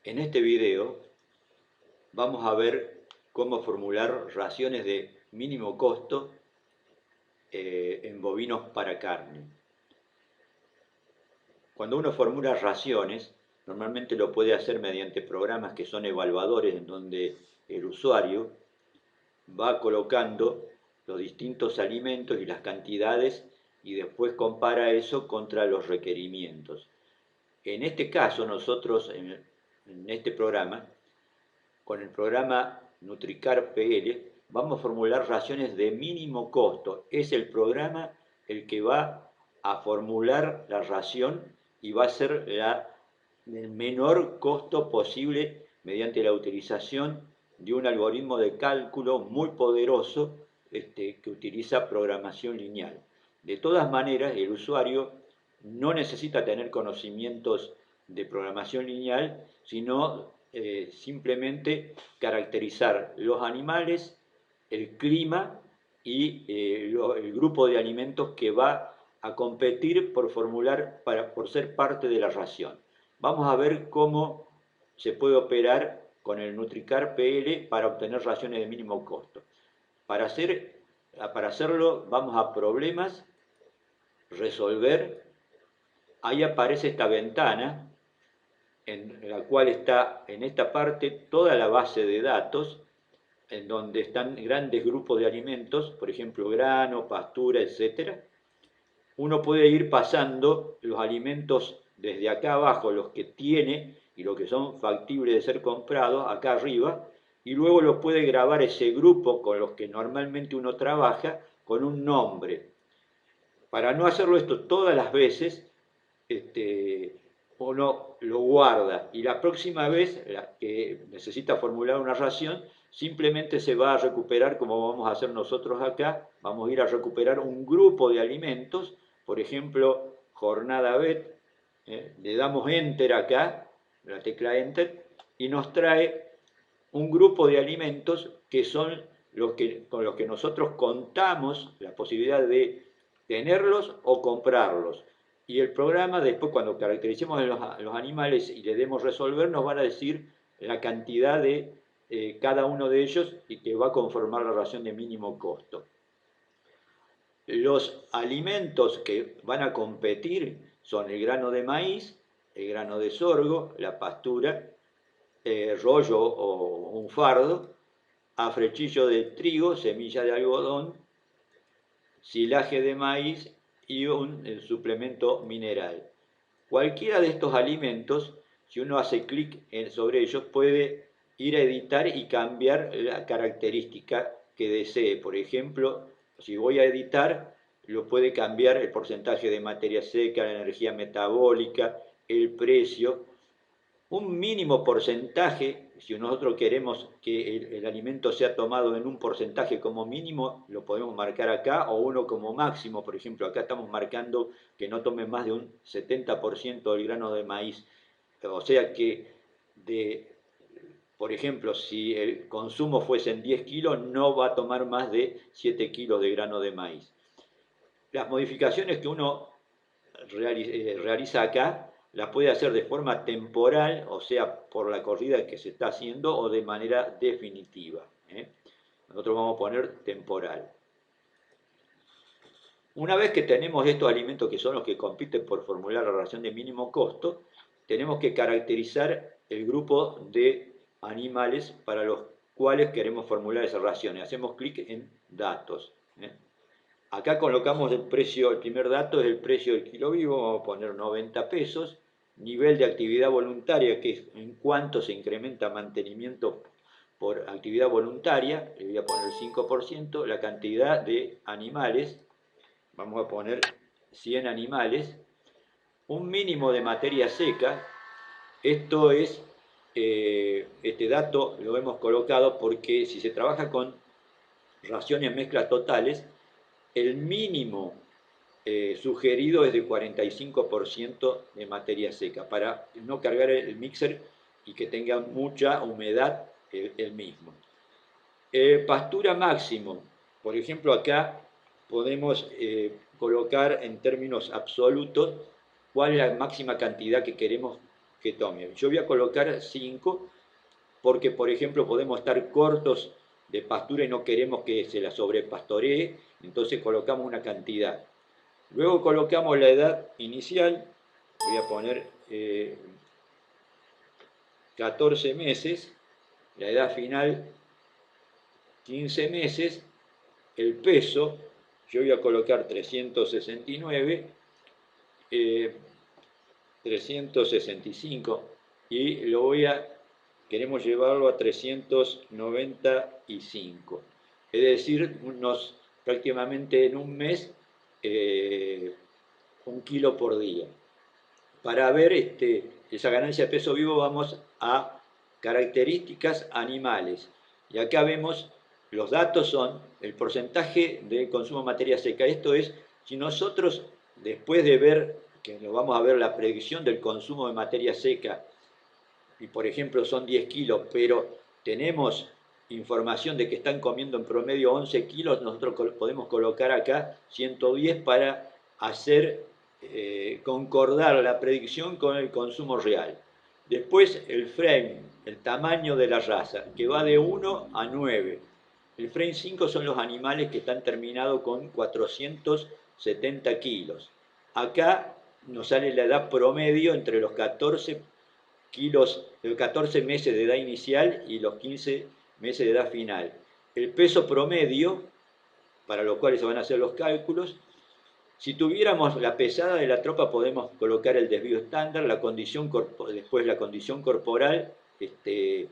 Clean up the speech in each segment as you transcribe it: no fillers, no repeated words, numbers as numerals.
En este video vamos a ver cómo formular raciones de mínimo costo en bovinos para carne. Cuando uno formula raciones, normalmente lo puede hacer mediante programas que son evaluadores, en donde el usuario va colocando los distintos alimentos y las cantidades y después compara eso contra los requerimientos. En este caso, nosotros en este programa, con el programa Nutricar PL, vamos a formular raciones de mínimo costo. Es el programa el que va a formular la ración y va a ser el menor costo posible mediante la utilización de un algoritmo de cálculo muy poderoso que utiliza programación lineal. De todas maneras, el usuario no necesita tener conocimientos de programación lineal, sino simplemente caracterizar los animales, el clima y el grupo de alimentos que va a competir por formular, por ser parte de la ración. Vamos a ver cómo se puede operar con el Nutricar PL para obtener raciones de mínimo costo. Para hacerlo vamos a problemas, resolver, ahí aparece esta ventana en la cual está en esta parte toda la base de datos, en donde están grandes grupos de alimentos, por ejemplo grano, pastura, etc. Uno puede ir pasando los alimentos desde acá abajo, los que tiene y los que son factibles de ser comprados, acá arriba, y luego los puede grabar ese grupo con los que normalmente uno trabaja con un nombre. Para no hacerlo esto todas las veces, uno lo guarda y la próxima vez que necesita formular una ración, simplemente se va a recuperar, como vamos a hacer nosotros acá, vamos a ir a recuperar un grupo de alimentos, por ejemplo, jornada BET, le damos Enter acá, la tecla Enter, y nos trae un grupo de alimentos que son con los que nosotros contamos la posibilidad de tenerlos o comprarlos. Y el programa, después cuando caractericemos los animales y le demos resolver, nos van a decir la cantidad de cada uno de ellos y que va a conformar la ración de mínimo costo. Los alimentos que van a competir son el grano de maíz, el grano de sorgo, la pastura, rollo o un fardo, afrechillo de trigo, semilla de algodón, silaje de maíz y un suplemento mineral. Cualquiera de estos alimentos, si uno hace clic sobre ellos, puede ir a editar y cambiar la característica que desee. Por ejemplo, si voy a editar, lo puede cambiar el porcentaje de materia seca, la energía metabólica, el precio, un mínimo porcentaje, si nosotros queremos que el alimento sea tomado en un porcentaje como mínimo, lo podemos marcar acá, o uno como máximo, por ejemplo, acá estamos marcando que no tome más de un 70% del grano de maíz. O sea que, por ejemplo, si el consumo fuese en 10 kilos, no va a tomar más de 7 kilos de grano de maíz. Las modificaciones que uno realiza acá las puede hacer de forma temporal, o sea, por la corrida que se está haciendo, o de manera definitiva. Nosotros vamos a poner temporal. Una vez que tenemos estos alimentos que son los que compiten por formular la ración de mínimo costo, tenemos que caracterizar el grupo de animales para los cuales queremos formular esas raciones. Hacemos clic en datos. Acá colocamos el precio, el primer dato es el precio del kilo vivo, vamos a poner 90 pesos, nivel de actividad voluntaria, que es en cuánto se incrementa mantenimiento por actividad voluntaria, le voy a poner 5%, la cantidad de animales, vamos a poner 100 animales, un mínimo de materia seca, esto es, este dato lo hemos colocado porque si se trabaja con raciones mezclas totales, el mínimo sugerido es de 45% de materia seca, para no cargar el mixer y que tenga mucha humedad el mismo. Pastura máximo, por ejemplo acá podemos colocar en términos absolutos cuál es la máxima cantidad que queremos que tome. Yo voy a colocar 5 porque, por ejemplo, podemos estar cortos de pastura y no queremos que se la sobrepastoree, entonces colocamos una cantidad. Luego colocamos la edad inicial, voy a poner 14 meses, la edad final 15 meses, el peso, yo voy a colocar 369, 365 y queremos llevarlo a 395. Es decir, prácticamente en un mes, 1 kilo por día. Para ver esa ganancia de peso vivo vamos a características animales. Y acá vemos, los datos son el porcentaje de consumo de materia seca. Esto es, si nosotros, después de ver, que nos vamos a ver la predicción del consumo de materia seca, y por ejemplo son 10 kilos, pero tenemos información de que están comiendo en promedio 11 kilos, nosotros podemos colocar acá 110 para hacer concordar la predicción con el consumo real. Después el frame, el tamaño de la raza, que va de 1 a 9. El frame 5 son los animales que están terminados con 470 kilos. Acá nos sale la edad promedio entre los 14 meses de edad inicial y los 15 meses de edad final. El peso promedio, para lo cual se van a hacer los cálculos. Si tuviéramos la pesada de la tropa, podemos colocar el desvío estándar, después la condición corporal que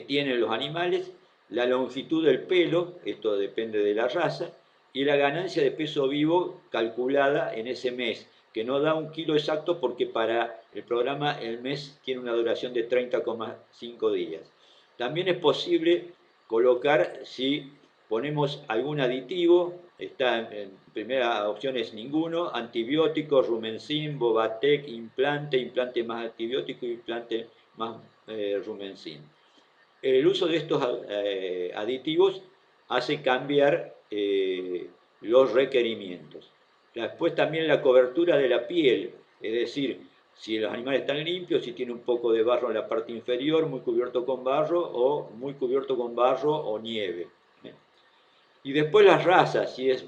tienen los animales, la longitud del pelo, esto depende de la raza, y la ganancia de peso vivo calculada en ese mes, que no da 1 kilo exacto porque para el programa el mes tiene una duración de 30,5 días. También es posible colocar, si ponemos algún aditivo, en primera opción es ninguno, antibióticos, rumencin, bovatec, implante más antibiótico y implante más rumencin. El uso de estos aditivos hace cambiar los requerimientos. Después también la cobertura de la piel, es decir, si los animales están limpios, si tiene un poco de barro en la parte inferior, muy cubierto con barro o muy cubierto con barro o nieve. Y después las razas, si es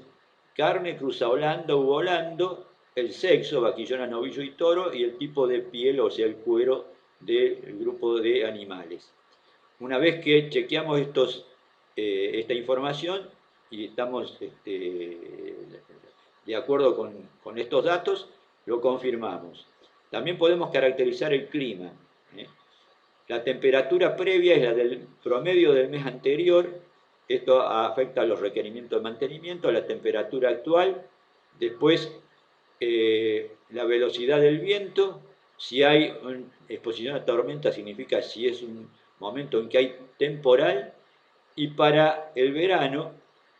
carne, cruza holanda u holando, el sexo, vaquillona, novillo y toro, y el tipo de piel, o sea, el cuero del grupo de animales. Una vez que chequeamos esta información y estamos de acuerdo con estos datos, lo confirmamos. También podemos caracterizar el clima. La temperatura previa es la del promedio del mes anterior. Esto afecta a los requerimientos de mantenimiento, a la temperatura actual. Después, la velocidad del viento. Si hay exposición a tormenta, significa si es un momento en que hay temporal. Y para el verano,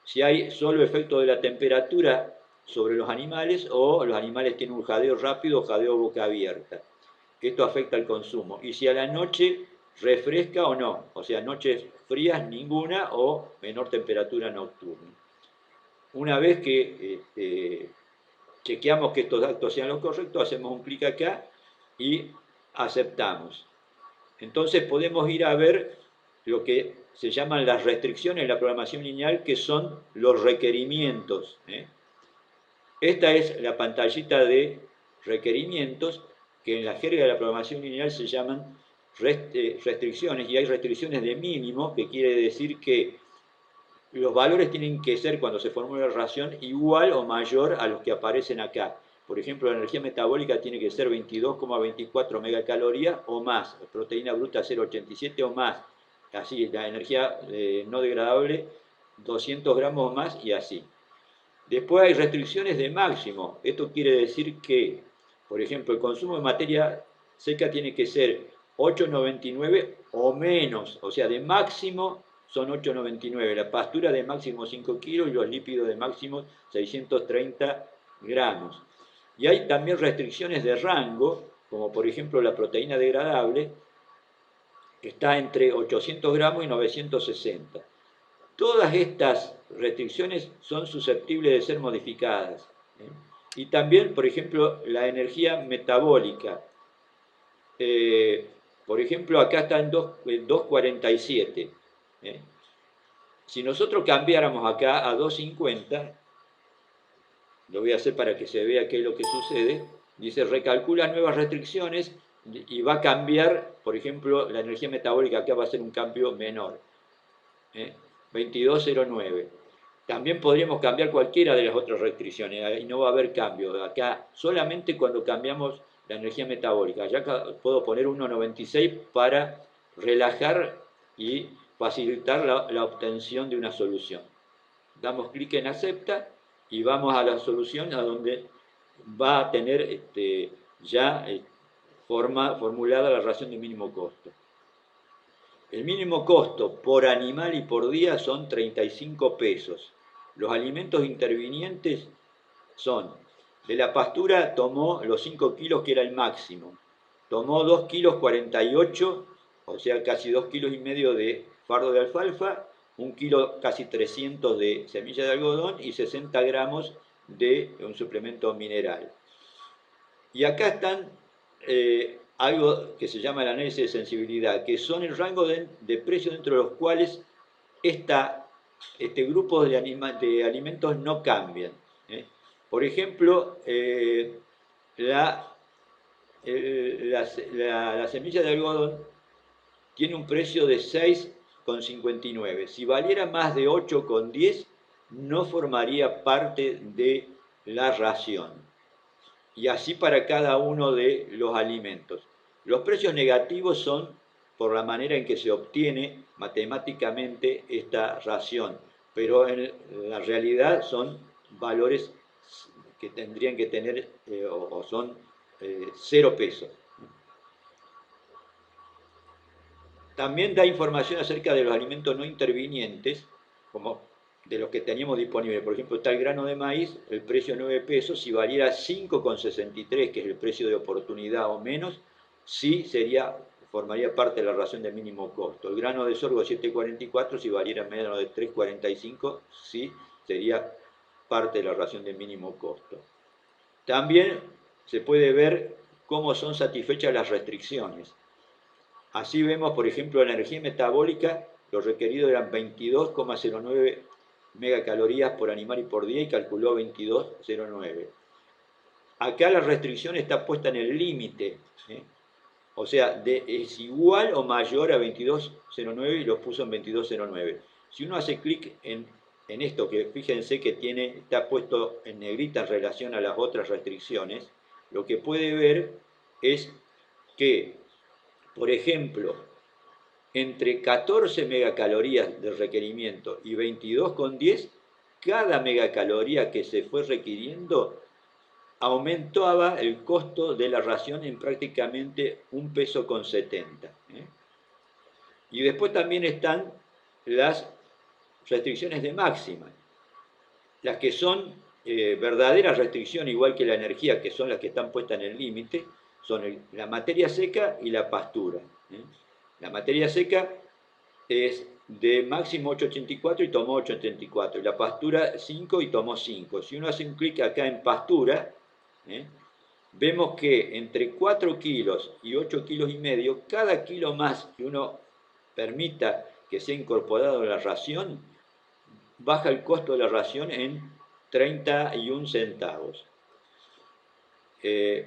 si hay solo efecto de la temperatura sobre los animales o los animales tienen un jadeo rápido o jadeo boca abierta. Esto afecta al consumo. Y si a la noche refresca o no, o sea, noches frías ninguna o menor temperatura nocturna. Una vez que chequeamos que estos datos sean los correctos, hacemos un clic acá y aceptamos. Entonces podemos ir a ver lo que se llaman las restricciones en la programación lineal, que son los requerimientos. Esta es la pantallita de requerimientos, que en la jerga de la programación lineal se llaman restricciones, y hay restricciones de mínimo, que quiere decir que los valores tienen que ser, cuando se formula la ración, igual o mayor a los que aparecen acá. Por ejemplo, la energía metabólica tiene que ser 22,24 megacalorías o más, proteína bruta 0,87 o más, así, la energía no degradable 200 gramos o más y así. Después hay restricciones de máximo. Esto quiere decir que, por ejemplo, el consumo de materia seca tiene que ser 8,99 o menos, o sea, de máximo son 8,99. La pastura de máximo 5 kilos y los lípidos de máximo 630 gramos. Y hay también restricciones de rango, como por ejemplo la proteína degradable, que está entre 800 gramos y 960. Todas estas restricciones son susceptibles de ser modificadas. Y también, por ejemplo, la energía metabólica. Eh, por ejemplo, acá está en 2,47. ¿eh? Si nosotros cambiáramos acá a 2,50, lo voy a hacer para que se vea qué es lo que sucede, dice recalcula nuevas restricciones y va a cambiar, por ejemplo, la energía metabólica acá va a ser un cambio menor. 22,09. También podríamos cambiar cualquiera de las otras restricciones y no va a haber cambio. Acá solamente cuando cambiamos la energía metabólica. Ya puedo poner 1,96 para relajar y facilitar la obtención de una solución. Damos clic en acepta y vamos a la solución a donde va a tener ya formulada la ración de mínimo costo. El mínimo costo por animal y por día son 35 pesos. Los alimentos intervinientes son, de la pastura tomó los 5 kilos que era el máximo, tomó 2 kilos 48, o sea casi 2 kilos y medio de fardo de alfalfa, 1 kilo casi 300 de semilla de algodón y 60 gramos de un suplemento mineral. Y acá están algo que se llama el análisis de sensibilidad, que son el rango de precios dentro de los cuales este grupo de alimentos no cambian. ¿eh? Por ejemplo, la semilla de algodón tiene un precio de 6,59. Si valiera más de 8,10, no formaría parte de la ración. Y así para cada uno de los alimentos. Los precios negativos son por la manera en que se obtiene matemáticamente esta ración, pero en la realidad son valores que tendrían que tener o son 0 pesos. También da información acerca de los alimentos no intervinientes, como de los que teníamos disponibles. Por ejemplo, está el grano de maíz, el precio 9 pesos, si valiera 5,63, que es el precio de oportunidad o menos, sí formaría parte de la ración de mínimo costo. El grano de sorgo 7,44, si valiera menos de 3,45, sí sería parte de la ración de mínimo costo. También se puede ver cómo son satisfechas las restricciones. Así vemos, por ejemplo, la energía metabólica, lo requerido eran 22,09 megacalorías por animal y por día y calculó 22,09. Acá la restricción está puesta en el límite, o sea, es igual o mayor a 22,09 y lo puso en 22,09. Si uno hace clic en esto, que fíjense que está puesto en negrita en relación a las otras restricciones, lo que puede ver es que, por ejemplo, entre 14 megacalorías de requerimiento y 22,10, cada megacaloría que se fue requiriendo aumentaba el costo de la ración en prácticamente 1,70 pesos. Y después también están las restricciones de máxima, las que son verdaderas restricciones, igual que la energía, que son las que están puestas en el límite, son la materia seca y la pastura. La materia seca es de máximo 8,84 y tomó 8,84, y la pastura 5 y tomó 5. Si uno hace un clic acá en pastura, vemos que entre 4 kilos y 8 kilos y medio, cada kilo más que uno permita que sea incorporado a la ración, baja el costo de la ración en 31 centavos.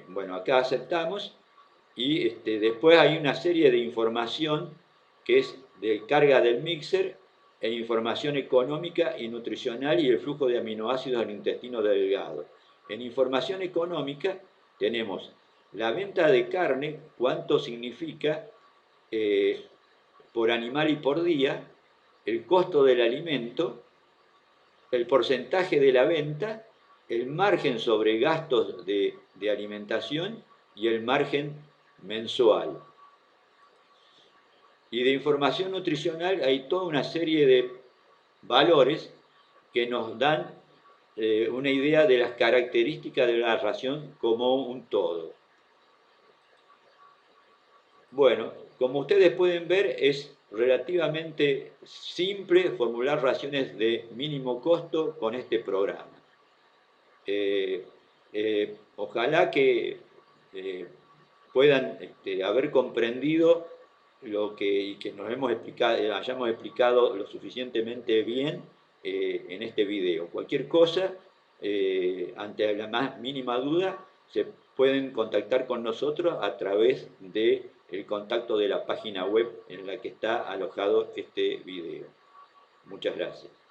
Bueno, acá aceptamos y después hay una serie de información que es de carga del mixer e información económica y nutricional y el flujo de aminoácidos al intestino delgado. En información económica tenemos la venta de carne, cuánto significa por animal y por día, el costo del alimento, el porcentaje de la venta, el margen sobre gastos de alimentación y el margen mensual. Y de información nutricional hay toda una serie de valores que nos dan una idea de las características de la ración como un todo. Bueno, como ustedes pueden ver, es relativamente simple formular raciones de mínimo costo con este programa. Ojalá que puedan haber comprendido y que hayamos explicado lo suficientemente bien en este video. Cualquier cosa, ante la más mínima duda, se pueden contactar con nosotros a través del contacto de la página web en la que está alojado este video. Muchas gracias.